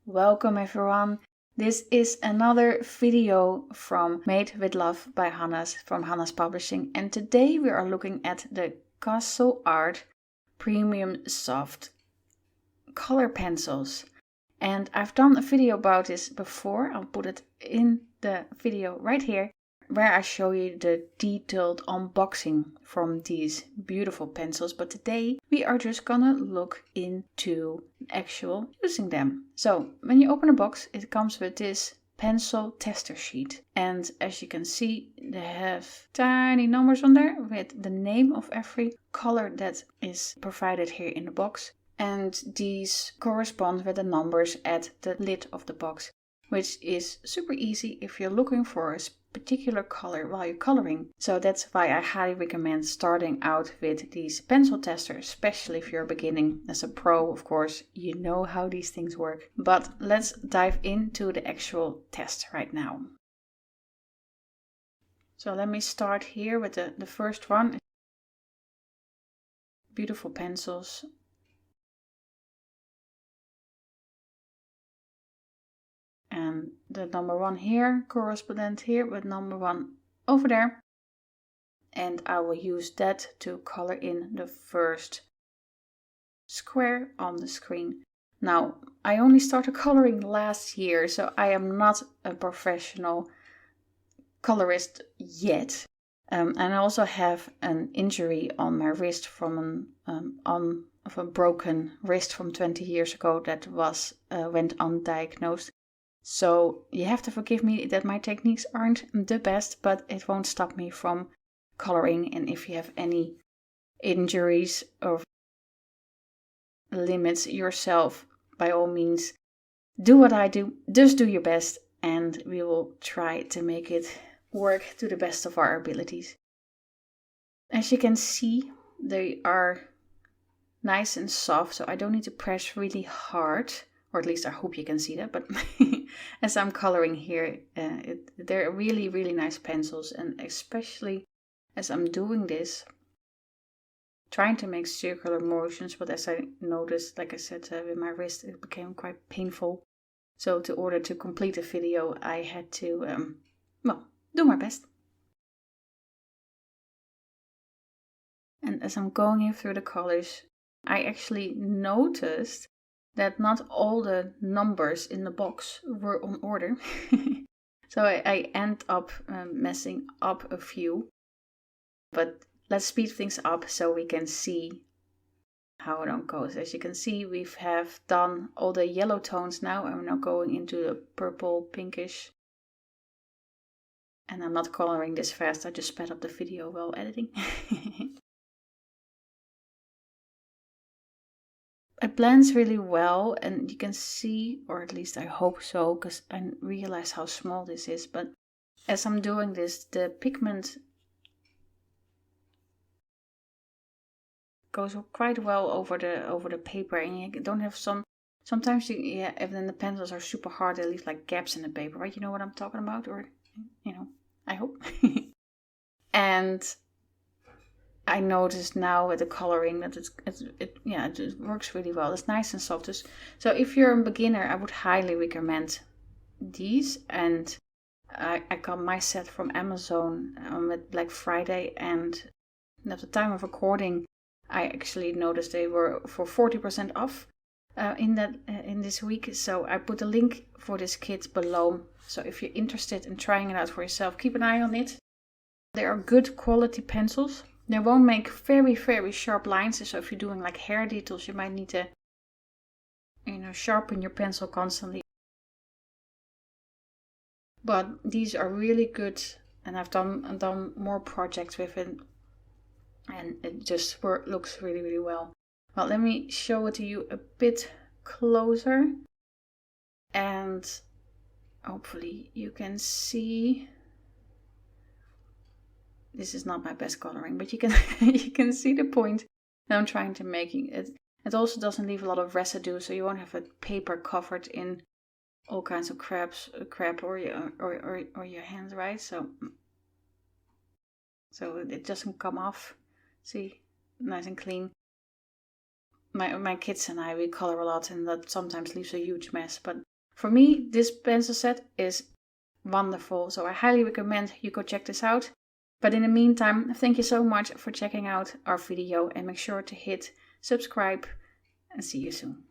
Welcome everyone. This is another video from Made with Love by from Hanna's Publishing, and today we are looking at the Castle Art Premium Soft color pencils. And I've done a video about this before. I'll put it in the video right here, where I show you the detailed unboxing from these beautiful pencils. But today we are just gonna look into actual using them. So when you open a box, it comes with this pencil tester sheet, and as you can see, they have tiny numbers on there with the name of every color that is provided here in the box, and these correspond with the numbers at the lid of the box, which is super easy if you're looking for a particular color while you're coloring. So that's why I highly recommend starting out with these pencil testers, especially if you're beginning. As a pro, of course, you know how these things work. But let's dive into the actual test right now. So let me start here with the first one. Beautiful pencils. And the number 1 here, correspondent here with number 1 over there. And I will use that to color in the first square on the screen. Now, I only started coloring last year, so I am not a professional colorist yet. And I also have an injury on my wrist from a broken wrist from 20 years ago that went undiagnosed. So you have to forgive me that my techniques aren't the best, but it won't stop me from coloring. And if you have any injuries or limits yourself, by all means, do what I do. Just do your best, and we will try to make it work to the best of our abilities. As you can see, they are nice and soft, so I don't need to press really hard. Or at least I hope you can see that, but as I'm coloring here, they're really, really nice pencils. And especially as I'm doing this, trying to make circular motions, but as I noticed, like I said, with my wrist, it became quite painful. So in order to complete the video, I had to, do my best. And as I'm going here through the colors, I actually noticed that not all the numbers in the box were on order. So I end up messing up a few. But let's speed things up so we can see how it goes. As you can see, we have done all the yellow tones now. I'm now going into the purple, pinkish. And I'm not coloring this fast. I just sped up the video while editing. It blends really well, and you can see, or at least I hope so, because I realize how small this is, but as I'm doing this, the pigment goes quite well over the paper, and you don't have sometimes if then the pencils are super hard, they leave like gaps in the paper, right? You know what I'm talking about, or I hope. And I noticed now with the coloring that it just works really well. It's nice and soft. So if you're a beginner, I would highly recommend these. And I got my set from Amazon with Black Friday, and at the time of recording, I actually noticed they were for 40% off in this week. So I put a link for this kit below. So if you're interested in trying it out for yourself, keep an eye on it. They are good quality pencils. They won't make very, very sharp lines. So if you're doing like hair details, you might need to, sharpen your pencil constantly. But these are really good, and I've done more projects with it, and it just looks really, really well. Well, let me show it to you a bit closer, and hopefully you can see. This is not my best coloring, but you can see the point that I'm trying to make it. It also doesn't leave a lot of residue, so you won't have a paper covered in all kinds of crap or your hands, right? So it doesn't come off. See, nice and clean. My kids and I, we color a lot, and that sometimes leaves a huge mess, but For me, this pencil set is wonderful, so I highly recommend you go check this out. But in the meantime, thank you so much for checking out our video and make sure to hit subscribe and see you soon.